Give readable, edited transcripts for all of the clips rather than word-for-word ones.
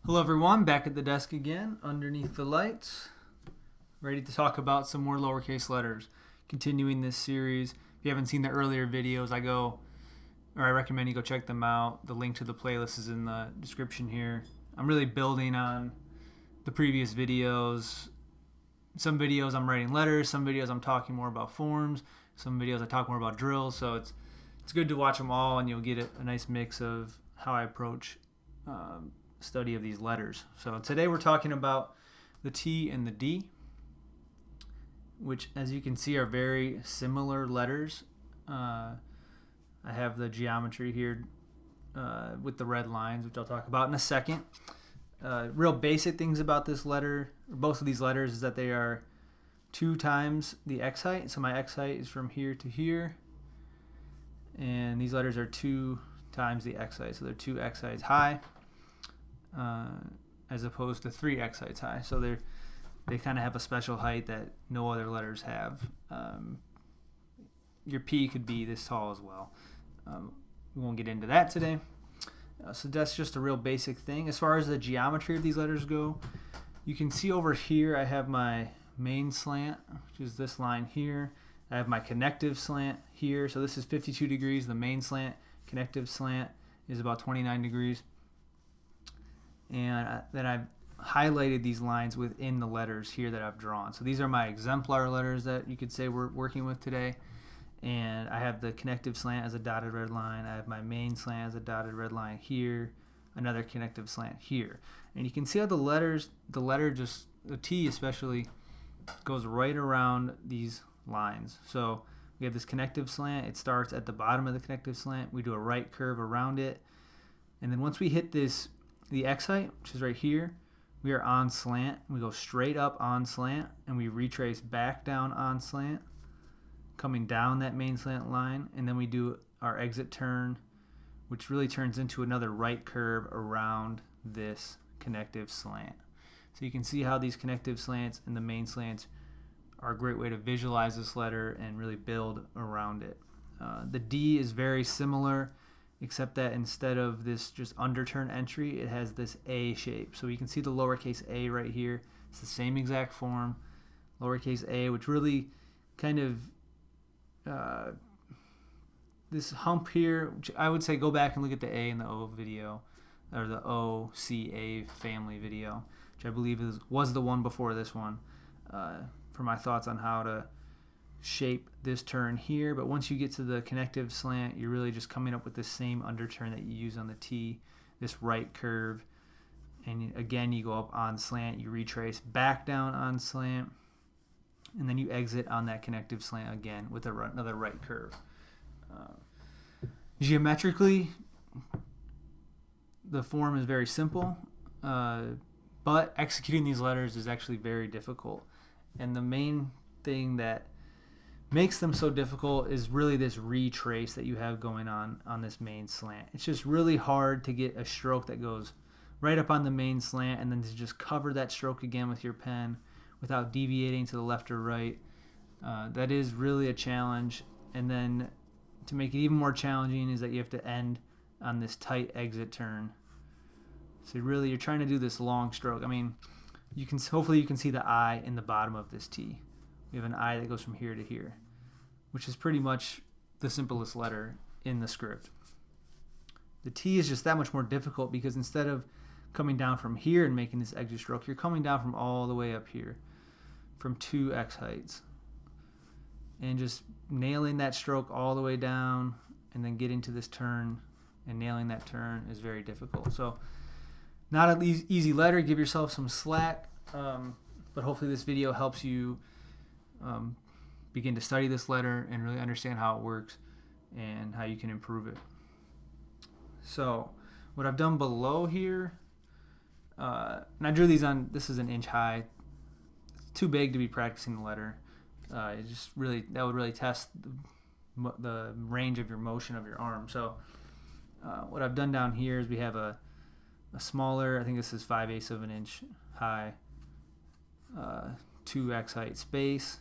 Hello everyone, back at the desk again, underneath the lights, ready to talk about some more lowercase letters. Continuing this series. If you haven't seen the earlier videos, I recommend you go check them out. The link to the playlist is in the description here. I'm really building on the previous videos. Some videos I'm writing letters, some videos I'm talking more about forms, some videos I talk more about drills, so it's good to watch them all and you'll get a nice mix of how I approach study of these letters. So today we're talking about the T and the D, which as you can see are very similar letters. I have the geometry here with the red lines, which I'll talk about in a second. Real basic things about this letter, or both of these letters, is that they are 2 times the x height. So my x height is from here to here, and these letters are 2 times the x height, so they're 2 x heights high. As opposed to 3 x heights high. So they kind of have a special height that no other letters have. Your P could be this tall as well. We won't get into that today. So that's just a real basic thing. As far as the geometry of these letters go, you can see over here I have my main slant, which is this line here. I have my connective slant here. So this is 52 degrees. The main slant, connective slant is about 29 degrees. And then I've highlighted these lines within the letters here that I've drawn. So these are my exemplar letters that you could say we're working with today. And I have the connective slant as a dotted red line. I have my main slant as a dotted red line here, another connective slant here. And you can see how the T especially, goes right around these lines. So we have this connective slant. It starts at the bottom of the connective slant. We do a right curve around it. And then once we hit the x height, which is right here, we are on slant. We go straight up on slant, and we retrace back down on slant, coming down that main slant line, and then we do our exit turn, which really turns into another right curve around this connective slant. So you can see how these connective slants and the main slants are a great way to visualize this letter and really build around it. The D is very similar, except that instead of this just underturn entry, it has this A shape. So you can see the lowercase a right here. It's the same exact form, lowercase a, which really kind of, this hump here, which I would say go back and look at the A and the O video, or the OCA family video, which I believe was the one before this one, for my thoughts on how to shape this turn here. But once you get to the connective slant, you're really just coming up with the same underturn that you use on the T, this right curve. And again, you go up on slant, you retrace back down on slant, and then you exit on that connective slant again with another right curve. Geometrically, the form is very simple, but executing these letters is actually very difficult. And the main thing that makes them so difficult is really this retrace that you have going on this main slant. It's just really hard to get a stroke that goes right up on the main slant and then to just cover that stroke again with your pen without deviating to the left or right. That is really a challenge. And then to make it even more challenging is that you have to end on this tight exit turn. So really you're trying to do this long stroke. I mean, hopefully you can see the I in the bottom of this T. We have an I that goes from here to here, which is pretty much the simplest letter in the script. The T is just that much more difficult because instead of coming down from here and making this exit stroke, you're coming down from all the way up here, from 2 x heights. And just nailing that stroke all the way down and then getting to this turn and nailing that turn is very difficult. So not an easy letter. Give yourself some slack, but hopefully this video helps you begin to study this letter and really understand how it works and how you can improve it. So what I've done below here, and I drew these on, this is an inch high. It's too big to be practicing the letter. It just really, that would really test the range of your motion of your arm. So what I've done down here is we have a smaller, I think this is 5/8 of an inch high, 2 x height space.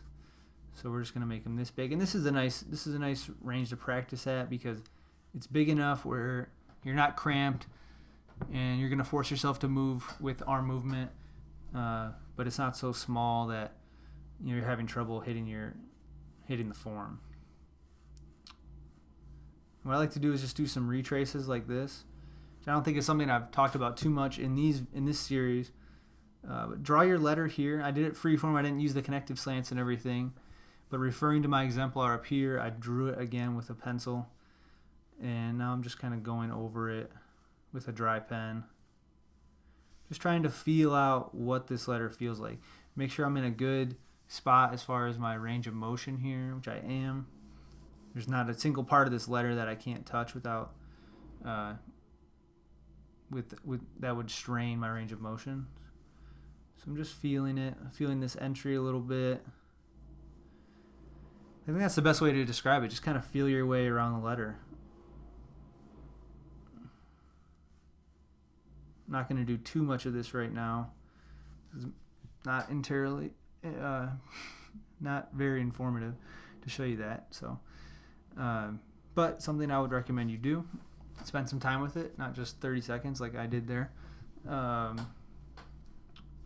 So we're just going to make them this big, and this is a nice range to practice at because it's big enough where you're not cramped and you're going to force yourself to move with arm movement, but it's not so small that you're having trouble hitting the form. What I like to do is just do some retraces like this. I don't think it's something I've talked about too much in this series. But draw your letter here. I did it freeform. I didn't use the connective slants and everything. But referring to my exemplar up here, I drew it again with a pencil. And now I'm just kind of going over it with a dry pen. Just trying to feel out what this letter feels like. Make sure I'm in a good spot as far as my range of motion here, which I am. There's not a single part of this letter that I can't touch without that would strain my range of motion. So I'm just feeling it, feeling this entry a little bit. I think that's the best way to describe it. Just kind of feel your way around the letter. I'm not going to do too much of this right now. It's not entirely, not very informative to show you that. So, but something I would recommend you do. Spend some time with it, not just 30 seconds like I did there. But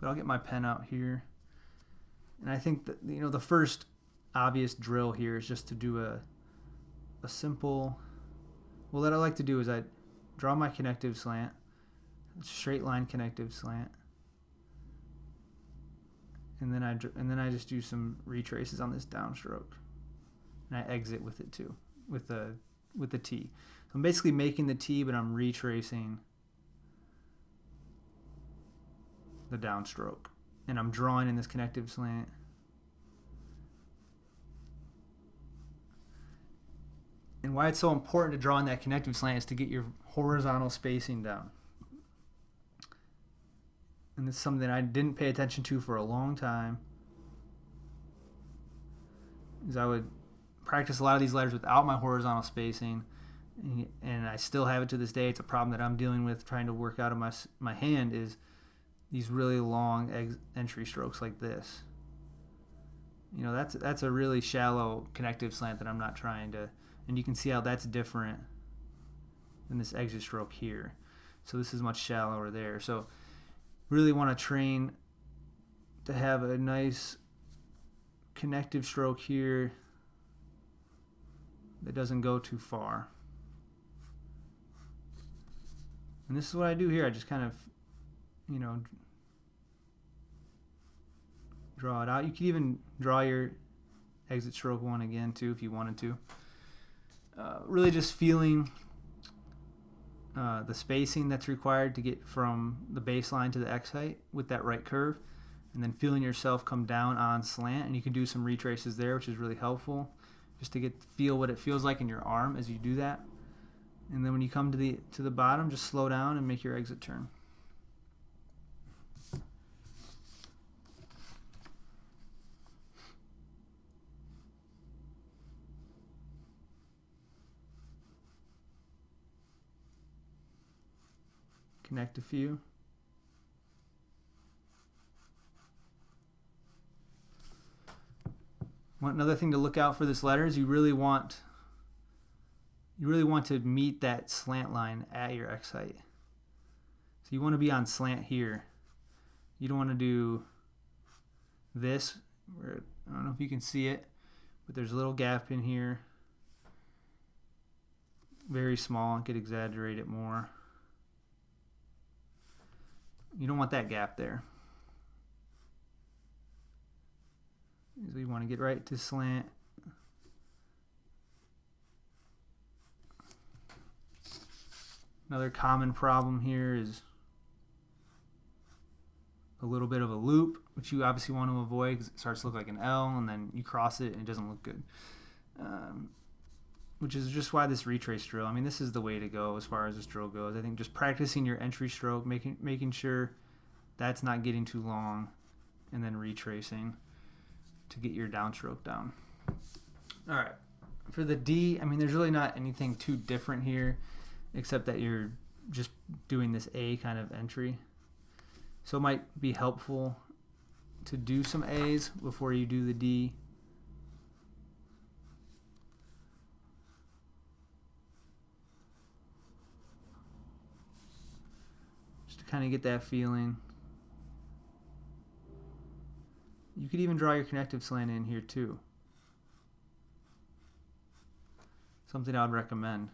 I'll get my pen out here. And I think that, the first obvious drill here is just to do a simple, well, what I like to do is I draw my connective slant, straight line connective slant, and then I just do some retraces on this downstroke, and I exit with it too, with the T. So I'm basically making the T, but I'm retracing the downstroke, and I'm drawing in this connective slant. And why it's so important to draw in that connective slant is to get your horizontal spacing down. And this is something that I didn't pay attention to for a long time. Is I would practice a lot of these letters without my horizontal spacing, and I still have it to this day. It's a problem that I'm dealing with trying to work out of my hand, is these really long entry strokes like this. That's a really shallow connective slant that I'm not trying to, and you can see how that's different than this exit stroke here. So this is much shallower there. So really want to train to have a nice connective stroke here that doesn't go too far. And this is what I do here. I just kind of, draw it out. You could even draw your exit stroke one again too if you wanted to. Really just feeling the spacing that's required to get from the baseline to the X height with that right curve, and then feeling yourself come down on slant, and you can do some retraces there, which is really helpful just to feel what it feels like in your arm as you do that. And then when you come to the bottom, just slow down and make your exit turn. Connect a few. Another thing to look out for this letter is you really want to meet that slant line at your X height. So you want to be on slant here. You don't want to do this, where, I don't know if you can see it, but there's a little gap in here. Very small. I could exaggerate it more. You don't want that gap there. So you want to get right to slant. Another common problem here is a little bit of a loop, which you obviously want to avoid because it starts to look like an L, and then you cross it and it doesn't look good. Which is just why this retrace drill, this is the way to go as far as this drill goes. I think just practicing your entry stroke, making sure that's not getting too long, and then retracing to get your downstroke down. All right, for the D, there's really not anything too different here, except that you're just doing this A kind of entry. So it might be helpful to do some A's before you do the D. kind of get that feeling. You could even draw your connective slant in here too. Something I would recommend.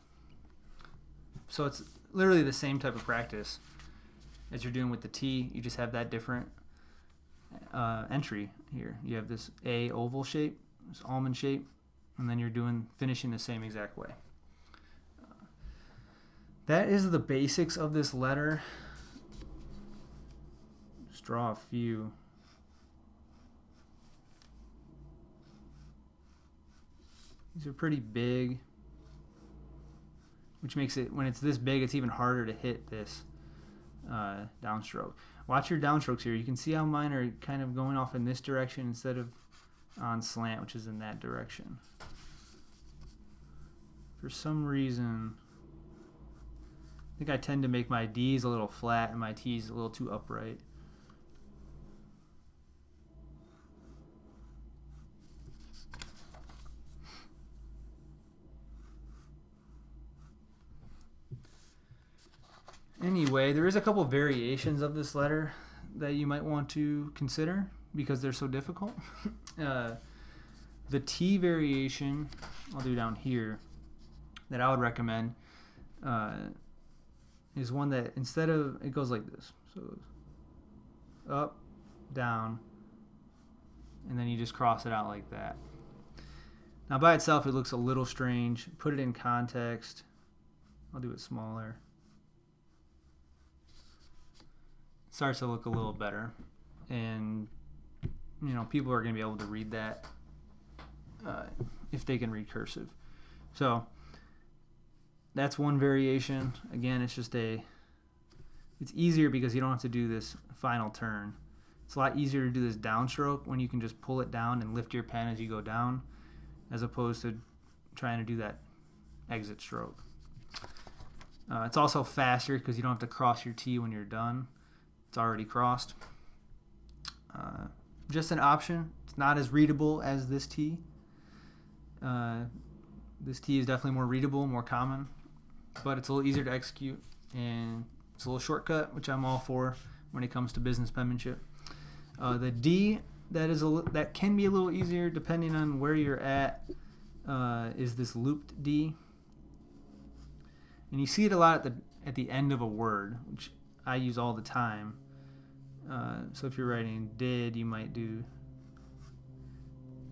So it's literally the same type of practice as you're doing with the T. You just have that different entry here. You have this A oval shape, this almond shape, and then you're finishing the same exact way. That is the basics of this letter. Just draw a few. These are pretty big, which makes it, when it's this big, it's even harder to hit this downstroke. Watch your downstrokes here. You can see how mine are kind of going off in this direction instead of on slant, which is in that direction. For some reason, I think I tend to make my D's a little flat and my T's a little too upright. Anyway, there is a couple variations of this letter that you might want to consider because they're so difficult. The T variation, I'll do down here, that I would recommend is one that instead of, it goes like this. So up, down, and then you just cross it out like that. Now by itself it looks a little strange. Put it in context. I'll do it smaller. Starts to look a little better, and people are going to be able to read that if they can read cursive. So that's one variation. Again, it's easier because you don't have to do this final turn. It's a lot easier to do this downstroke when you can just pull it down and lift your pen as you go down, as opposed to trying to do that exit stroke. It's also faster because you don't have to cross your T when you're done. It's already crossed. Just an option. It's not as readable as this T. This T is definitely more readable, more common, but it's a little easier to execute, and it's a little shortcut, which I'm all for when it comes to business penmanship. The D, that can be a little easier depending on where you're at, is this looped D, and you see it a lot at the end of a word, which I use all the time. So if you're writing did, you might do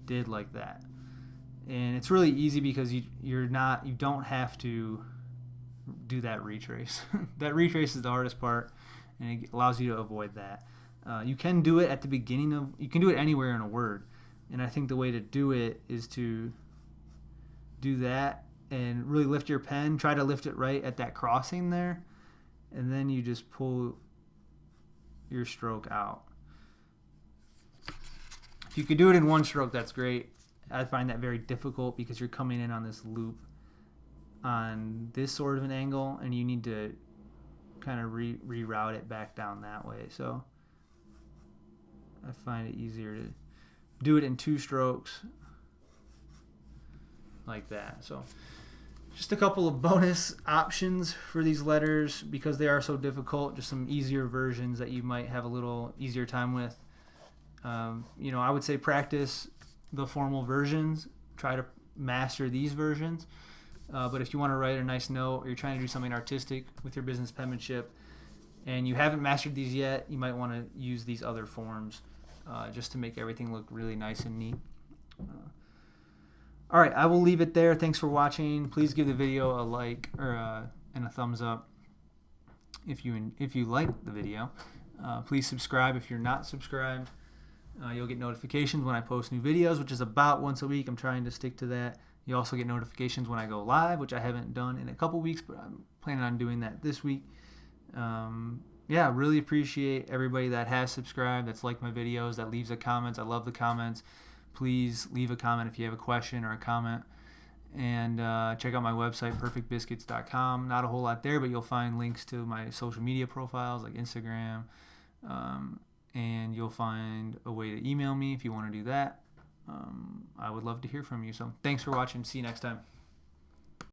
did like that, and it's really easy because you don't have to do that retrace. That retrace is the hardest part, and it allows you to avoid that. You can do it at the beginning of, you can do it anywhere in a word, and I think the way to do it is to do that and really lift your pen, try to lift it right at that crossing there, and then you just pull your stroke out. If you could do it in one stroke, that's great. I find that very difficult because you're coming in on this loop on this sort of an angle, and you need to kind of reroute it back down that way. So I find it easier to do it in two strokes like that. So just a couple of bonus options for these letters because they are so difficult, just some easier versions that you might have a little easier time with. I would say practice the formal versions, try to master these versions. But if you want to write a nice note or you're trying to do something artistic with your business penmanship and you haven't mastered these yet, you might want to use these other forms just to make everything look really nice and neat. All right, I will leave it there. Thanks for watching. Please give the video a like or and a thumbs up if you like the video. Please subscribe if you're not subscribed. You'll get notifications when I post new videos, which is about once a week. I'm trying to stick to that. You also get notifications when I go live, which I haven't done in a couple weeks, but I'm planning on doing that this week. Really appreciate everybody that has subscribed, that's liked my videos, that leaves a comment. I love the comments. Please leave a comment if you have a question or a comment. And check out my website, perfectbiscuits.com. Not a whole lot there, but you'll find links to my social media profiles like Instagram. And you'll find a way to email me if you want to do that. I would love to hear from you. So thanks for watching. See you next time.